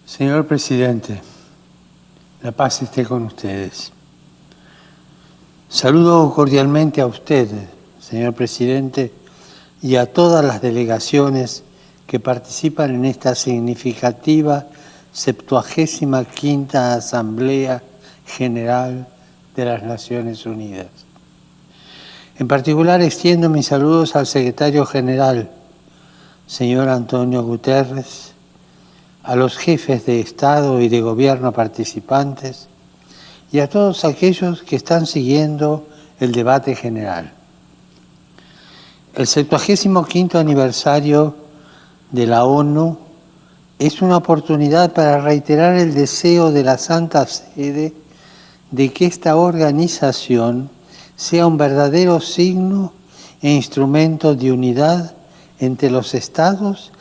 Señor Presidente, la paz esté con ustedes. Saludo cordialmente a usted, señor Presidente, y a todas las delegaciones que participan en esta significativa 75ª Asamblea General de las Naciones Unidas. En particular, extiendo mis saludos al Secretario General, señor Antonio Guterres, a los jefes de Estado y de Gobierno participantes y a todos aquellos que están siguiendo el debate general. El 75º aniversario de la ONU es una oportunidad para reiterar el deseo de la Santa Sede de que esta organización sea un verdadero signo e instrumento de unidad entre los Estados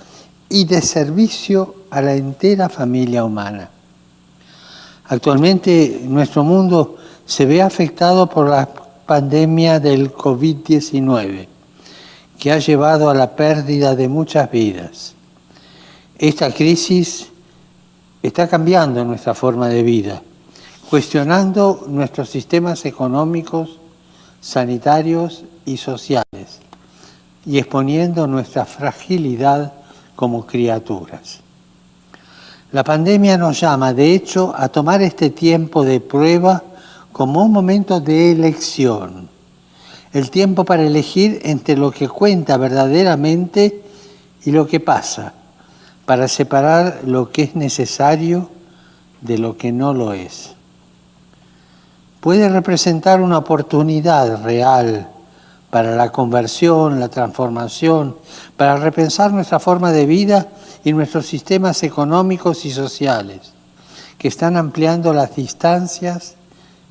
y de servicio a la entera familia humana. Actualmente nuestro mundo se ve afectado por la pandemia del COVID-19, que ha llevado a la pérdida de muchas vidas. Esta crisis está cambiando nuestra forma de vida, cuestionando nuestros sistemas económicos, sanitarios y sociales, y exponiendo nuestra fragilidad como criaturas. La pandemia nos llama, de hecho, a tomar este tiempo de prueba como un momento de elección, el tiempo para elegir entre lo que cuenta verdaderamente y lo que pasa, para separar lo que es necesario de lo que no lo es. Puede representar una oportunidad real para la conversión, la transformación, para repensar nuestra forma de vida y nuestros sistemas económicos y sociales, que están ampliando las distancias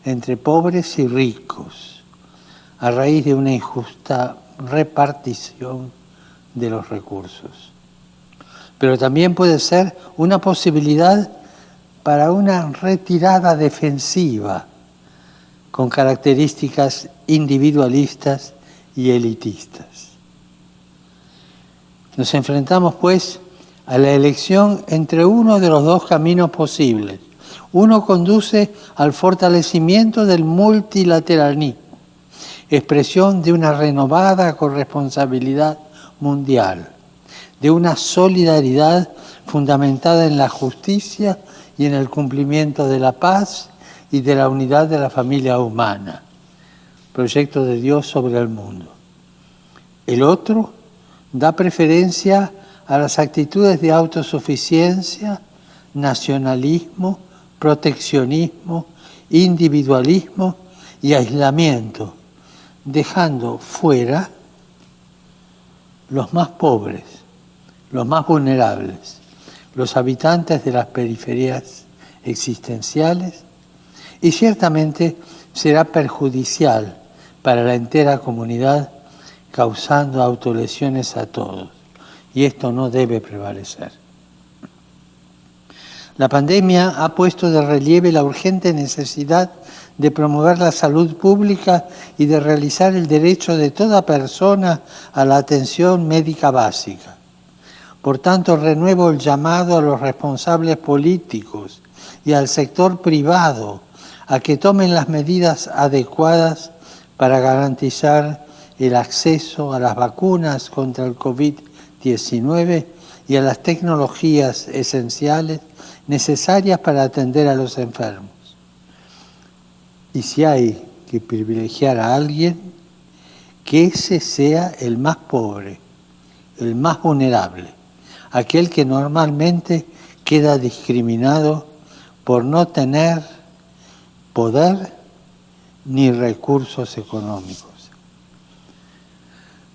entre pobres y ricos, a raíz de una injusta repartición de los recursos. Pero también puede ser una posibilidad para una retirada defensiva, con características individualistas y elitistas. Nos enfrentamos, pues, a la elección entre uno de los dos caminos posibles. Uno conduce al fortalecimiento del multilateralismo, expresión de una renovada corresponsabilidad mundial, de una solidaridad fundamentada en la justicia y en el cumplimiento de la paz y de la unidad de la familia humana, proyecto de Dios sobre el mundo. El otro da preferencia a las actitudes de autosuficiencia, nacionalismo, proteccionismo, individualismo y aislamiento, dejando fuera los más pobres, los más vulnerables, los habitantes de las periferias existenciales, y ciertamente será perjudicial para la entera comunidad, causando autolesiones a todos. Y esto no debe prevalecer. La pandemia ha puesto de relieve la urgente necesidad de promover la salud pública y de realizar el derecho de toda persona a la atención médica básica. Por tanto, renuevo el llamado a los responsables políticos y al sector privado a que tomen las medidas adecuadas para garantizar el acceso a las vacunas contra el COVID-19 y a las tecnologías esenciales necesarias para atender a los enfermos. Y si hay que privilegiar a alguien, que ese sea el más pobre, el más vulnerable, aquel que normalmente queda discriminado por no tener poder ni recursos económicos.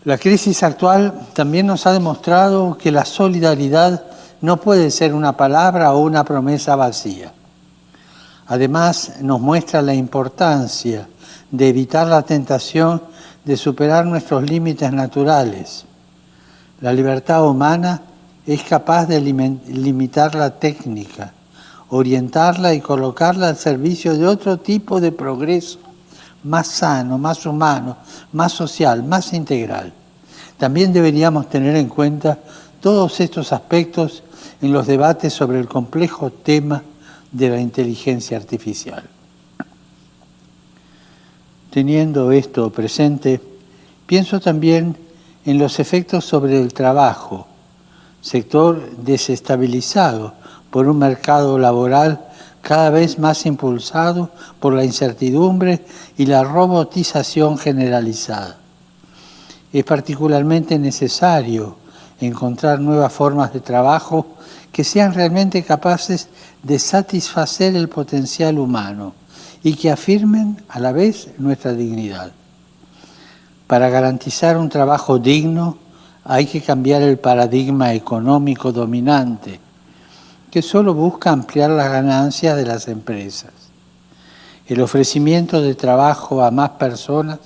La crisis actual también nos ha demostrado que la solidaridad no puede ser una palabra o una promesa vacía. Además, nos muestra la importancia de evitar la tentación de superar nuestros límites naturales. La libertad humana es capaz de limitar la técnica, orientarla y colocarla al servicio de otro tipo de progreso, más sano, más humano, más social, más integral. También deberíamos tener en cuenta todos estos aspectos en los debates sobre el complejo tema de la inteligencia artificial. Teniendo esto presente, pienso también en los efectos sobre el trabajo, sector desestabilizado por un mercado laboral cada vez más impulsado por la incertidumbre y la robotización generalizada. Es particularmente necesario encontrar nuevas formas de trabajo que sean realmente capaces de satisfacer el potencial humano y que afirmen a la vez nuestra dignidad. Para garantizar un trabajo digno hay que cambiar el paradigma económico dominante, que solo busca ampliar las ganancias de las empresas. El ofrecimiento de trabajo a más personas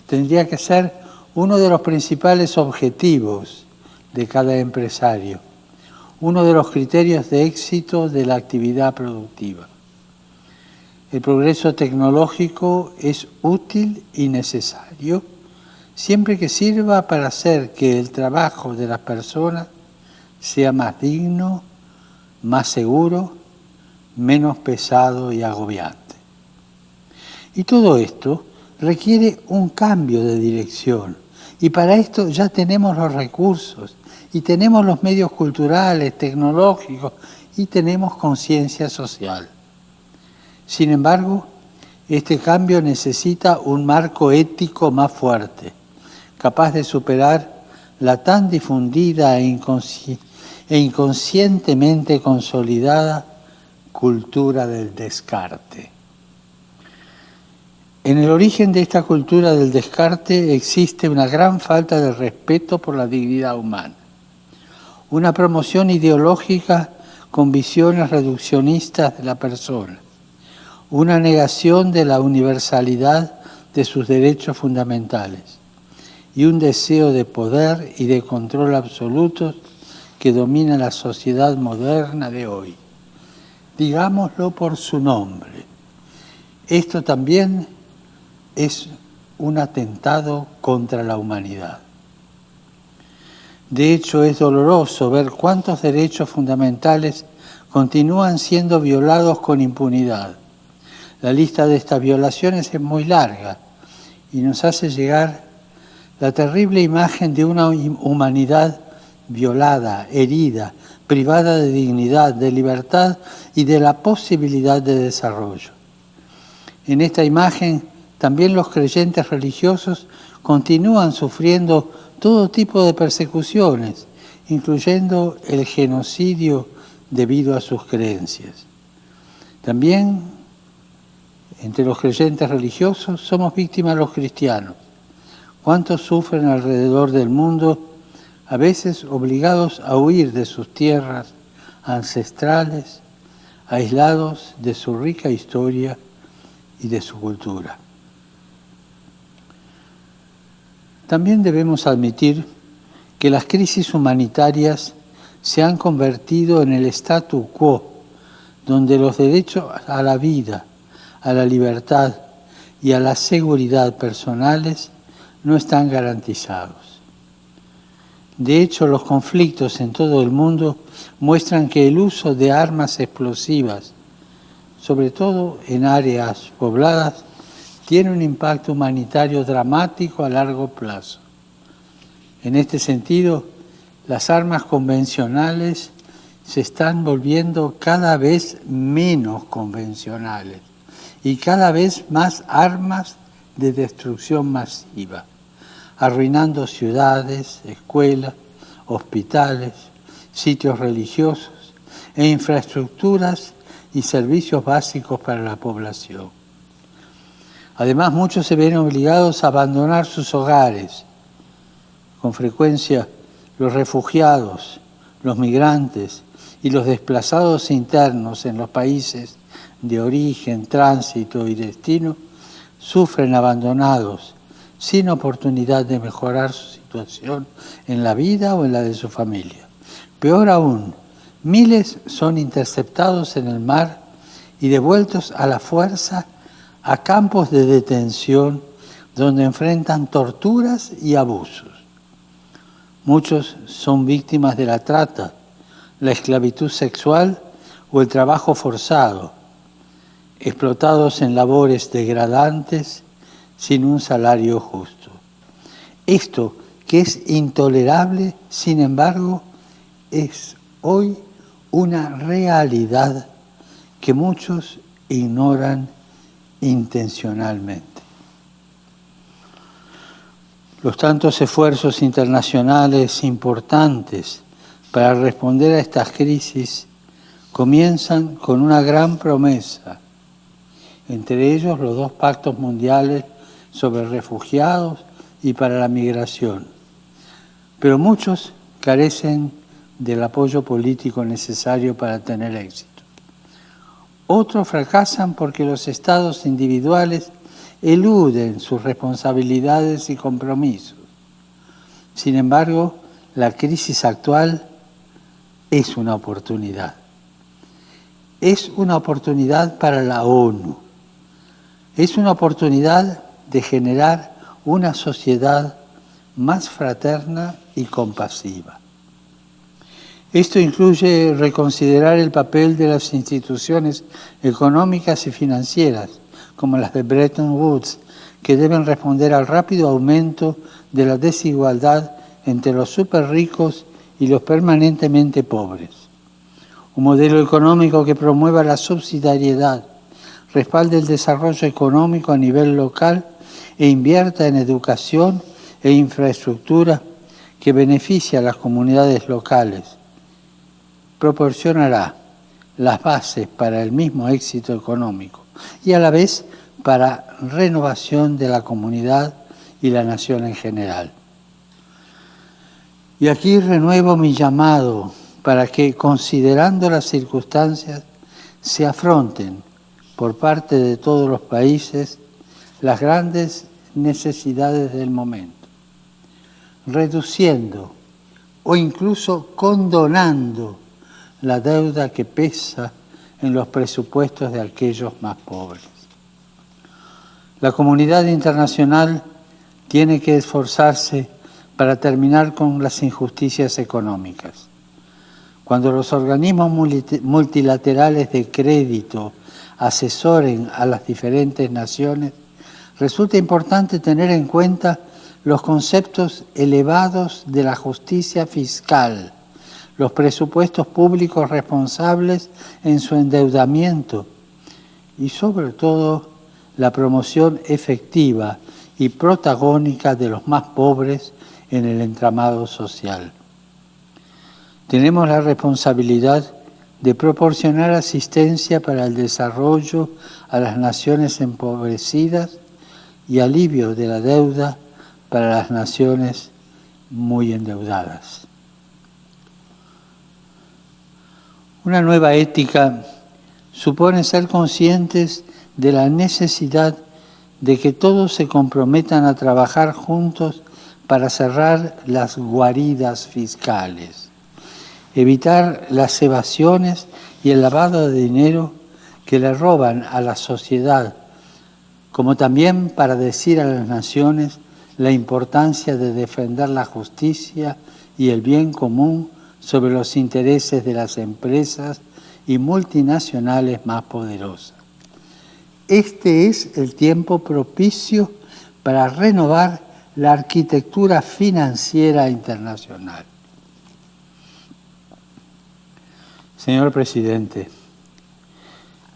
tendría que ser uno de los principales objetivos de cada empresario, uno de los criterios de éxito de la actividad productiva. El progreso tecnológico es útil y necesario siempre que sirva para hacer que el trabajo de las personas sea más digno, más seguro, menos pesado y agobiante. Y todo esto requiere un cambio de dirección. Y para esto ya tenemos los recursos, y tenemos los medios culturales, tecnológicos, y tenemos conciencia social. Sin embargo, este cambio necesita un marco ético más fuerte, capaz de superar la tan difundida e inconscientemente consolidada cultura del descarte. En el origen de esta cultura del descarte existe una gran falta de respeto por la dignidad humana, una promoción ideológica con visiones reduccionistas de la persona, una negación de la universalidad de sus derechos fundamentales y un deseo de poder y de control absolutos que domina la sociedad moderna de hoy. Digámoslo por su nombre. Esto también es un atentado contra la humanidad. De hecho, es doloroso ver cuántos derechos fundamentales continúan siendo violados con impunidad. La lista de estas violaciones es muy larga y nos hace llegar la terrible imagen de una humanidad violada, herida, privada de dignidad, de libertad y de la posibilidad de desarrollo. En esta imagen, también los creyentes religiosos continúan sufriendo todo tipo de persecuciones, incluyendo el genocidio debido a sus creencias. También, entre los creyentes religiosos, somos víctimas los cristianos. ¿Cuántos sufren alrededor del mundo, a veces obligados a huir de sus tierras ancestrales, aislados de su rica historia y de su cultura? También debemos admitir que las crisis humanitarias se han convertido en el statu quo, donde los derechos a la vida, a la libertad y a la seguridad personales no están garantizados. De hecho, los conflictos en todo el mundo muestran que el uso de armas explosivas, sobre todo en áreas pobladas, tiene un impacto humanitario dramático a largo plazo. En este sentido, las armas convencionales se están volviendo cada vez menos convencionales y cada vez más armas de destrucción masiva, arruinando ciudades, escuelas, hospitales, sitios religiosos e infraestructuras y servicios básicos para la población. Además, muchos se ven obligados a abandonar sus hogares. Con frecuencia, los refugiados, los migrantes y los desplazados internos en los países de origen, tránsito y destino sufren abandonados, sin oportunidad de mejorar su situación en la vida o en la de su familia. Peor aún, miles son interceptados en el mar y devueltos a la fuerza a campos de detención donde enfrentan torturas y abusos. Muchos son víctimas de la trata, la esclavitud sexual o el trabajo forzado, explotados en labores degradantes sin un salario justo. Esto, que es intolerable, sin embargo, es hoy una realidad que muchos ignoran intencionalmente. Los tantos esfuerzos internacionales importantes para responder a estas crisis comienzan con una gran promesa, entre ellos los 2 pactos mundiales sobre refugiados y para la migración. Pero muchos carecen del apoyo político necesario para tener éxito. Otros fracasan porque los estados individuales eluden sus responsabilidades y compromisos. Sin embargo, la crisis actual es una oportunidad. Es una oportunidad para la ONU. Es una oportunidad de generar una sociedad más fraterna y compasiva. Esto incluye reconsiderar el papel de las instituciones económicas y financieras, como las de Bretton Woods, que deben responder al rápido aumento de la desigualdad entre los superricos y los permanentemente pobres. Un modelo económico que promueva la subsidiariedad, respalde el desarrollo económico a nivel local e invierta en educación e infraestructura que beneficie a las comunidades locales, proporcionará las bases para el mismo éxito económico y a la vez para renovación de la comunidad y la nación en general. Y aquí renuevo mi llamado para que, considerando las circunstancias, se afronten por parte de todos los países las grandes necesidades del momento, reduciendo o incluso condonando la deuda que pesa en los presupuestos de aquellos más pobres. La comunidad internacional tiene que esforzarse para terminar con las injusticias económicas. Cuando los organismos multilaterales de crédito asesoren a las diferentes naciones, resulta importante tener en cuenta los conceptos elevados de la justicia fiscal, los presupuestos públicos responsables en su endeudamiento y, sobre todo, la promoción efectiva y protagónica de los más pobres en el entramado social. Tenemos la responsabilidad de proporcionar asistencia para el desarrollo a las naciones empobrecidas y alivio de la deuda para las naciones muy endeudadas. Una nueva ética supone ser conscientes de la necesidad de que todos se comprometan a trabajar juntos para cerrar las guaridas fiscales, evitar las evasiones y el lavado de dinero que le roban a la sociedad, como también para decir a las naciones la importancia de defender la justicia y el bien común sobre los intereses de las empresas y multinacionales más poderosas. Este es el tiempo propicio para renovar la arquitectura financiera internacional. Señor Presidente,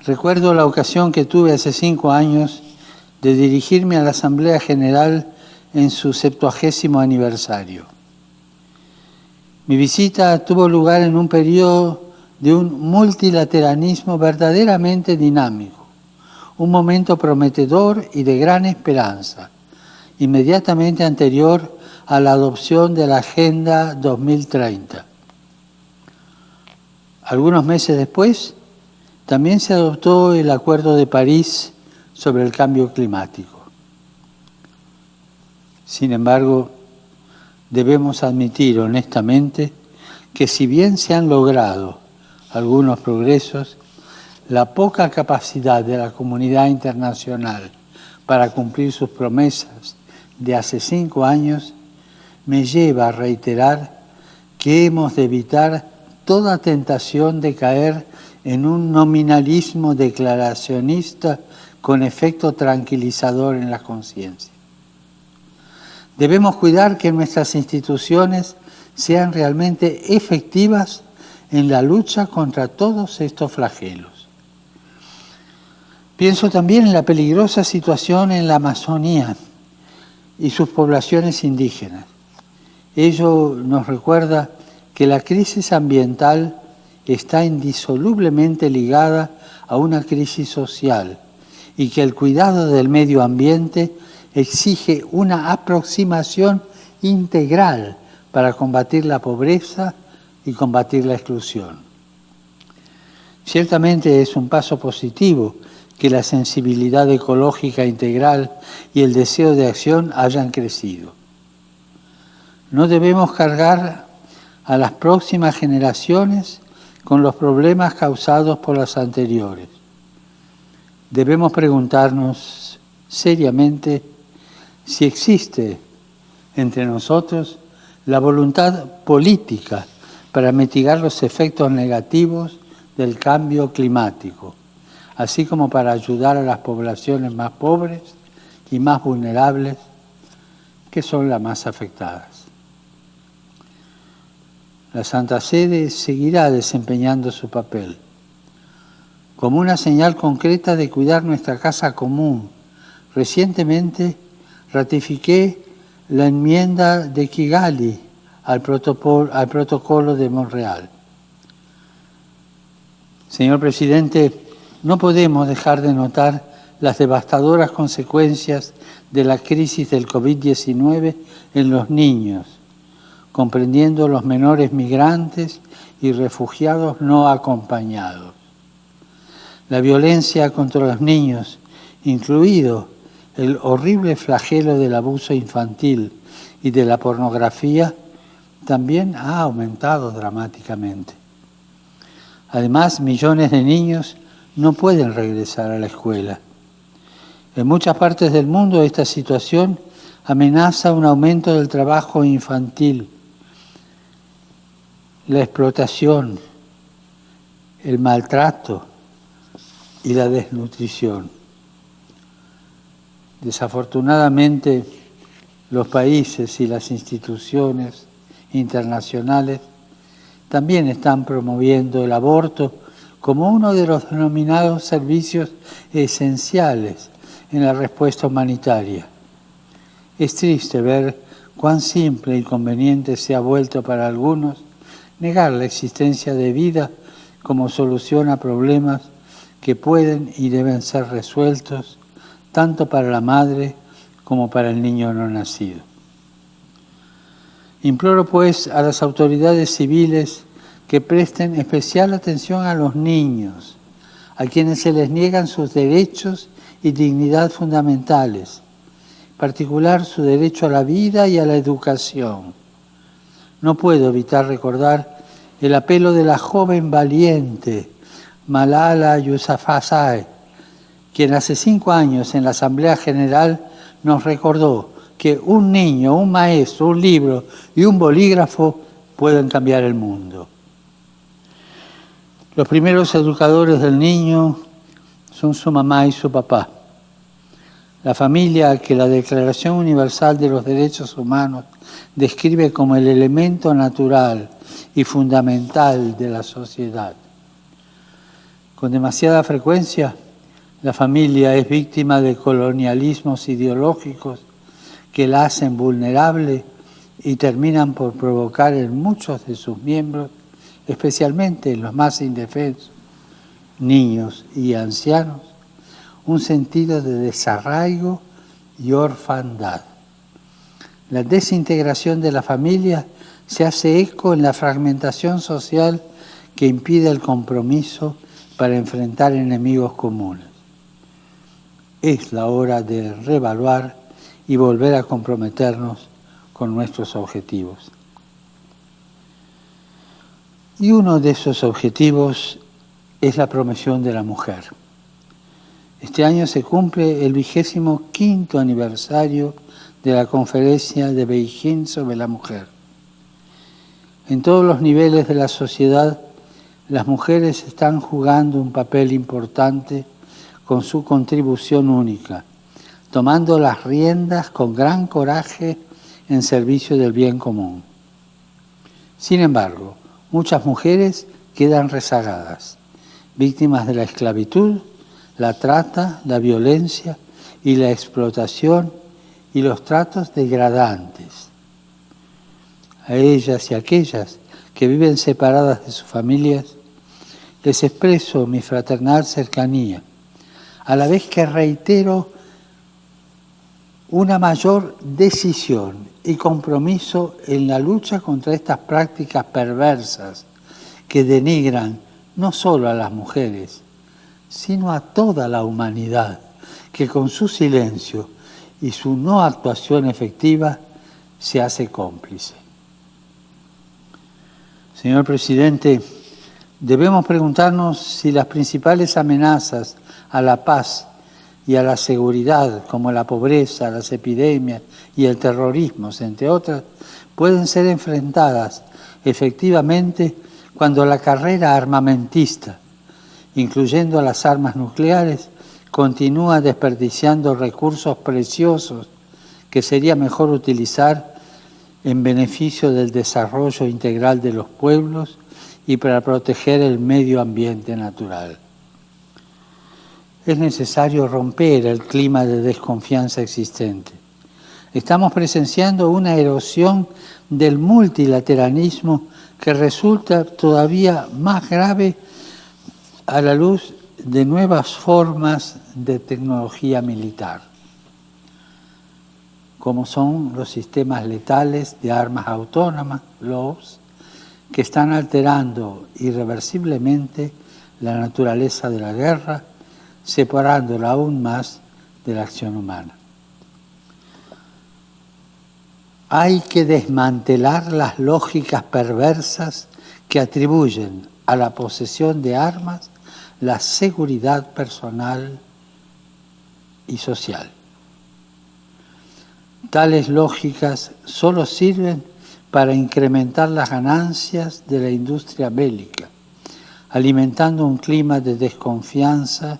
recuerdo la ocasión que tuve hace 5 años de dirigirme a la Asamblea General en su 70º aniversario. Mi visita tuvo lugar en un periodo de un multilateralismo verdaderamente dinámico, un momento prometedor y de gran esperanza, inmediatamente anterior a la adopción de la Agenda 2030. Algunos meses después, también se adoptó el Acuerdo de París sobre el cambio climático. Sin embargo, debemos admitir honestamente que si bien se han logrado algunos progresos, la poca capacidad de la comunidad internacional para cumplir sus promesas de hace 5 años me lleva a reiterar que hemos de evitar toda tentación de caer en un nominalismo declaracionista con efecto tranquilizador en la conciencia. Debemos cuidar que nuestras instituciones sean realmente efectivas en la lucha contra todos estos flagelos. Pienso también en la peligrosa situación en la Amazonía y sus poblaciones indígenas. Ello nos recuerda que la crisis ambiental está indisolublemente ligada a una crisis social y que el cuidado del medio ambiente exige una aproximación integral para combatir la pobreza y combatir la exclusión. Ciertamente es un paso positivo que la sensibilidad ecológica integral y el deseo de acción hayan crecido. No debemos cargar a las próximas generaciones con los problemas causados por las anteriores. Debemos preguntarnos seriamente si existe entre nosotros la voluntad política para mitigar los efectos negativos del cambio climático, así como para ayudar a las poblaciones más pobres y más vulnerables, que son las más afectadas. La Santa Sede seguirá desempeñando su papel como una señal concreta de cuidar nuestra casa común. Recientemente ratifiqué la enmienda de Kigali al protocolo de Montreal. Señor Presidente, no podemos dejar de notar las devastadoras consecuencias de la crisis del COVID-19 en los niños, comprendiendo los menores migrantes y refugiados no acompañados. La violencia contra los niños, incluido el horrible flagelo del abuso infantil y de la pornografía, también ha aumentado dramáticamente. Además, millones de niños no pueden regresar a la escuela. En muchas partes del mundo esta situación amenaza un aumento del trabajo infantil, la explotación, el maltrato y la desnutrición. Desafortunadamente, los países y las instituciones internacionales también están promoviendo el aborto como uno de los denominados servicios esenciales en la respuesta humanitaria. Es triste ver cuán simple y conveniente se ha vuelto para algunos negar la existencia de vida como solución a problemas que pueden y deben ser resueltos tanto para la madre como para el niño no nacido. Imploro, pues, a las autoridades civiles que presten especial atención a los niños, a quienes se les niegan sus derechos y dignidad fundamentales, en particular su derecho a la vida y a la educación. No puedo evitar recordar el apelo de la joven valiente Malala Yousafzai, quien hace 5 años en la Asamblea General nos recordó que un niño, un maestro, un libro y un bolígrafo pueden cambiar el mundo. Los primeros educadores del niño son su mamá y su papá. La familia que la Declaración Universal de los Derechos Humanos describe como el elemento natural y fundamental de la sociedad. Con demasiada frecuencia, la familia es víctima de colonialismos ideológicos que la hacen vulnerable y terminan por provocar en muchos de sus miembros, especialmente en los más indefensos, niños y ancianos, un sentido de desarraigo y orfandad. La desintegración de la familia se hace eco en la fragmentación social que impide el compromiso para enfrentar enemigos comunes. Es la hora de reevaluar y volver a comprometernos con nuestros objetivos. Y uno de esos objetivos es la promoción de la mujer. Este año se cumple el 25º aniversario de la Conferencia de Beijing sobre la Mujer. En todos los niveles de la sociedad, las mujeres están jugando un papel importante con su contribución única, tomando las riendas con gran coraje en servicio del bien común. Sin embargo, muchas mujeres quedan rezagadas, víctimas de la esclavitud, la trata, la violencia y la explotación y los tratos degradantes. A ellas y a aquellas que viven separadas de sus familias, les expreso mi fraternal cercanía, a la vez que reitero una mayor decisión y compromiso en la lucha contra estas prácticas perversas que denigran no solo a las mujeres, sino a toda la humanidad, que con su silencio y su no actuación efectiva se hace cómplice. Señor Presidente, debemos preguntarnos si las principales amenazas a la paz y a la seguridad, como la pobreza, las epidemias y el terrorismo, entre otras, pueden ser enfrentadas efectivamente cuando la carrera armamentista, incluyendo las armas nucleares, continúa desperdiciando recursos preciosos que sería mejor utilizar en beneficio del desarrollo integral de los pueblos y para proteger el medio ambiente natural. Es necesario romper el clima de desconfianza existente. Estamos presenciando una erosión del multilateralismo que resulta todavía más grave a la luz de nuevas formas de tecnología militar, como son los sistemas letales de armas autónomas, LOAS, que están alterando irreversiblemente la naturaleza de la guerra, separándola aún más de la acción humana. Hay que desmantelar las lógicas perversas que atribuyen a la posesión de armas la seguridad personal y social. Tales lógicas solo sirven para incrementar las ganancias de la industria bélica, alimentando un clima de desconfianza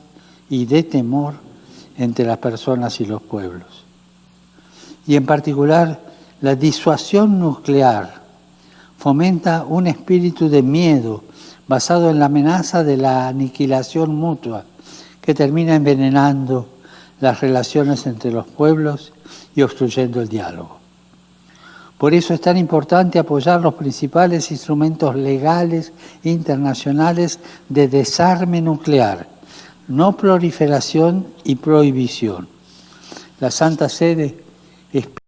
y de temor entre las personas y los pueblos. Y en particular, la disuasión nuclear fomenta un espíritu de miedo basado en la amenaza de la aniquilación mutua que termina envenenando las relaciones entre los pueblos y obstruyendo el diálogo. Por eso es tan importante apoyar los principales instrumentos legales internacionales de desarme nuclear, no proliferación y prohibición. La Santa Sede espera